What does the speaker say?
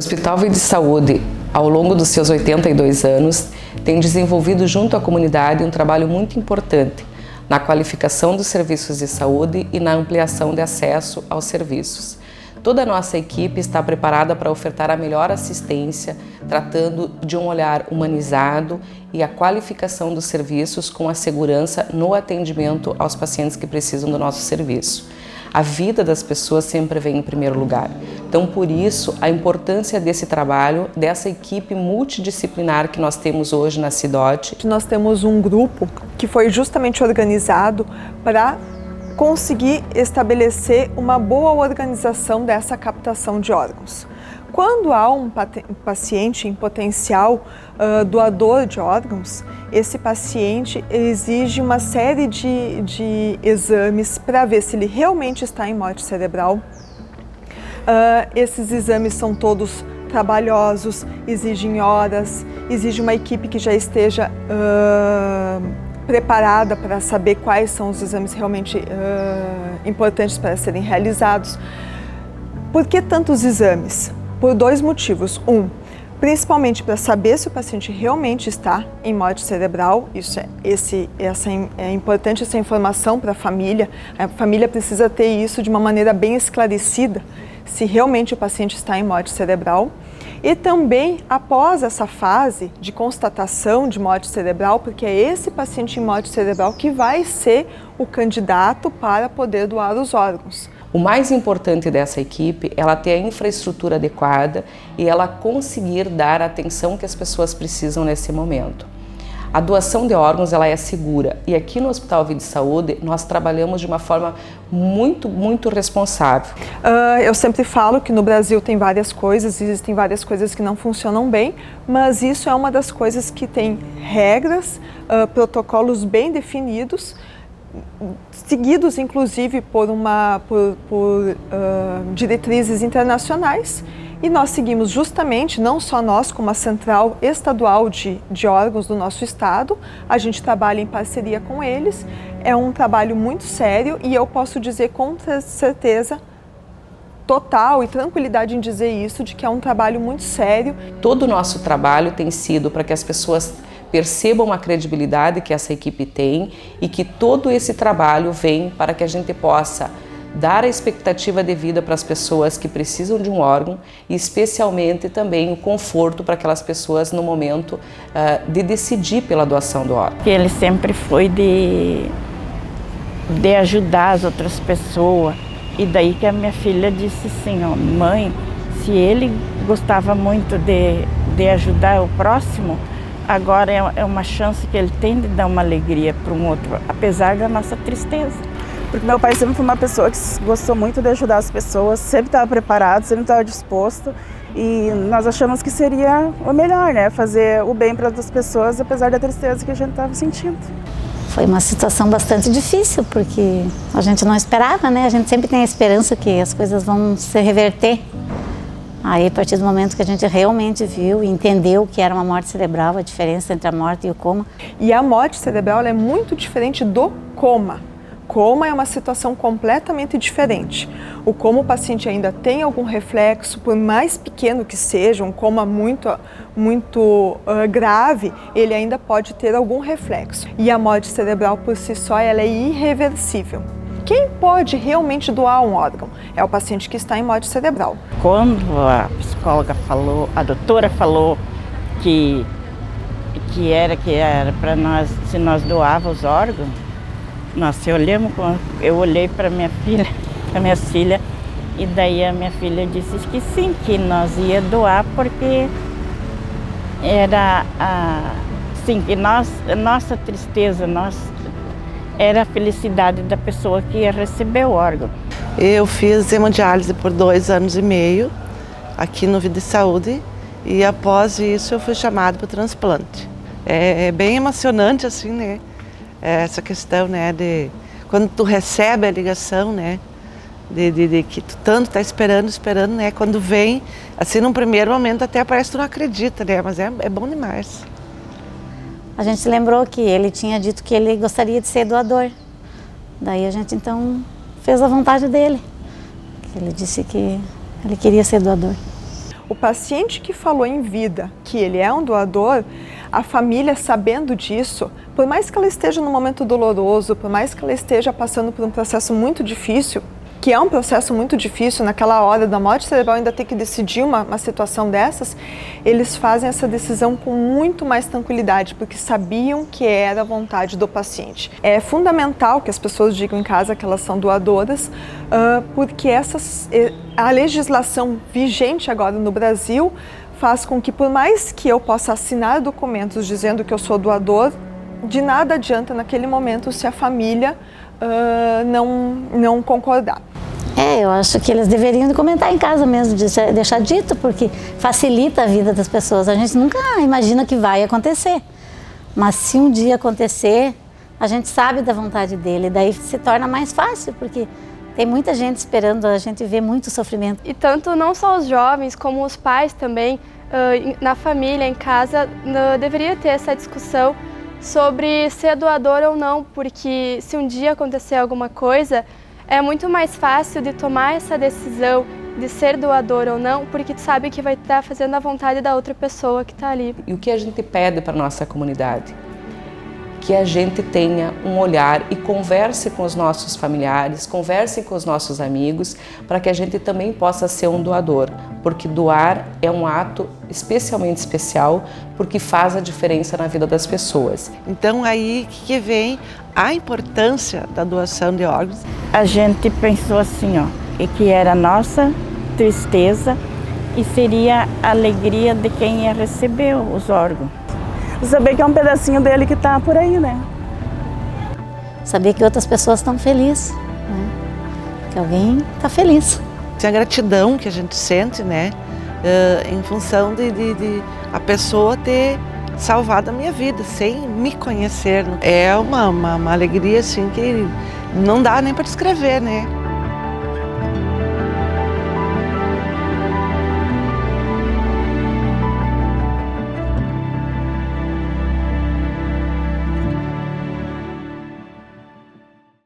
Hospital Vida e Saúde, ao longo dos seus 82 anos, tem desenvolvido junto à comunidade um trabalho muito importante na qualificação dos serviços de saúde e na ampliação de acesso aos serviços. Toda a nossa equipe está preparada para ofertar a melhor assistência, tratando de um olhar humanizado e a qualificação dos serviços com a segurança no atendimento aos pacientes que precisam do nosso serviço. A vida das pessoas sempre vem em primeiro lugar. Então, por isso, a importância desse trabalho, dessa equipe multidisciplinar que nós temos hoje na CIDOT. Nós temos um grupo que foi justamente organizado para conseguir estabelecer uma boa organização dessa captação de órgãos. Quando há um paciente em potencial doador de órgãos, esse paciente exige uma série de exames para ver se ele realmente está em morte cerebral. Esses exames são todos trabalhosos, exigem horas, exige uma equipe que já esteja preparada para saber quais são os exames realmente importantes para serem realizados. Por que tantos exames? Por dois motivos. Principalmente para saber se o paciente realmente está em morte cerebral. É importante essa informação para a família. A família precisa ter isso de uma maneira bem esclarecida, se realmente o paciente está em morte cerebral. E também após essa fase de constatação de morte cerebral, porque é esse paciente em morte cerebral que vai ser o candidato para poder doar os órgãos. O mais importante dessa equipe é ela ter a infraestrutura adequada e ela conseguir dar a atenção que as pessoas precisam nesse momento. A doação de órgãos ela é segura e aqui no Hospital Vida e Saúde nós trabalhamos de uma forma muito responsável. Eu sempre falo que no Brasil tem várias coisas, existem várias coisas que não funcionam bem, mas isso é uma das coisas que tem regras, protocolos bem definidos, seguidos inclusive por diretrizes internacionais, e nós seguimos justamente, não só nós, como a Central Estadual de Órgãos do nosso estado, a gente trabalha em parceria com eles, é um trabalho muito sério e eu posso dizer com certeza total e tranquilidade em dizer isso, de que é um trabalho muito sério. Todo o nosso trabalho tem sido para que as pessoas percebam a credibilidade que essa equipe tem e que todo esse trabalho vem para que a gente possa dar a expectativa de vida para as pessoas que precisam de um órgão e especialmente também o conforto para aquelas pessoas no momento de decidir pela doação do órgão. Ele sempre foi de ajudar as outras pessoas, e daí que a minha filha disse assim, ó, mãe, se ele gostava muito de ajudar o próximo, agora é uma chance que ele tem de dar uma alegria para um outro, apesar da nossa tristeza. Porque meu pai sempre foi uma pessoa que gostou muito de ajudar as pessoas, sempre estava preparado, sempre estava disposto, e nós achamos que seria o melhor, né? Fazer o bem para outras pessoas, apesar da tristeza que a gente estava sentindo. Foi uma situação bastante difícil, porque a gente não esperava, né? A gente sempre tem a esperança que as coisas vão se reverter. Aí, a partir do momento que a gente realmente viu e entendeu que era uma morte cerebral, a diferença entre a morte e o coma. E a morte cerebral ela é muito diferente do coma. Coma é uma situação completamente diferente. O coma, o paciente ainda tem algum reflexo, por mais pequeno que seja, um coma muito grave, ele ainda pode ter algum reflexo. E a morte cerebral por si só, ela é irreversível. Quem pode realmente doar um órgão? É o paciente que está em morte cerebral. Quando a psicóloga falou, a doutora falou que era para nós, se nós doávamos os órgãos, nossa, eu olhei para minha filha, e daí a minha filha disse que sim, que nós ia doar porque era que nossa tristeza, era a felicidade da pessoa que ia receber o órgão. Eu fiz hemodiálise por 2 anos e meio aqui no Vida e Saúde e após isso eu fui chamada para o transplante. É bem emocionante assim, né? Essa questão, né, de quando tu recebe a ligação, né, de que tu tanto tá esperando, né, quando vem, assim, num primeiro momento até parece que tu não acredita, né, mas é bom demais. A gente lembrou que ele tinha dito que ele gostaria de ser doador. Daí a gente então fez a vontade dele. Ele disse que ele queria ser doador. O paciente que falou em vida que ele é um doador, a família sabendo disso, por mais que ela esteja num momento doloroso, por mais que ela esteja passando por um processo muito difícil, que é um processo muito difícil, naquela hora da morte cerebral ainda ter que decidir uma situação dessas, eles fazem essa decisão com muito mais tranquilidade, porque sabiam que era a vontade do paciente. É fundamental que as pessoas digam em casa que elas são doadoras, porque a legislação vigente agora no Brasil faz com que, por mais que eu possa assinar documentos dizendo que eu sou doador, de nada adianta naquele momento se a família não concordar. Eu acho que eles deveriam comentar em casa mesmo, deixar dito, porque facilita a vida das pessoas. A gente nunca imagina que vai acontecer, mas se um dia acontecer, a gente sabe da vontade dele, daí se torna mais fácil, porque tem muita gente esperando, a gente vê muito sofrimento. E tanto não só os jovens, como os pais também, na família, em casa, deveria ter essa discussão sobre ser doador ou não, porque se um dia acontecer alguma coisa, é muito mais fácil de tomar essa decisão de ser doador ou não, porque tu sabe que vai estar fazendo a vontade da outra pessoa que está ali. E o que a gente pede para a nossa comunidade? Que a gente tenha um olhar e converse com os nossos familiares, converse com os nossos amigos, para que a gente também possa ser um doador, porque doar é um ato especialmente especial, porque faz a diferença na vida das pessoas. Então aí que vem a importância da doação de órgãos. A gente pensou assim, e que era a nossa tristeza e seria a alegria de quem ia receber os órgãos. Saber que é um pedacinho dele que está por aí, né? Saber que outras pessoas estão felizes, né? Que alguém está feliz. A gratidão que a gente sente, né? Em função de a pessoa ter salvado a minha vida, sem me conhecer. É uma alegria assim que não dá nem para descrever, né?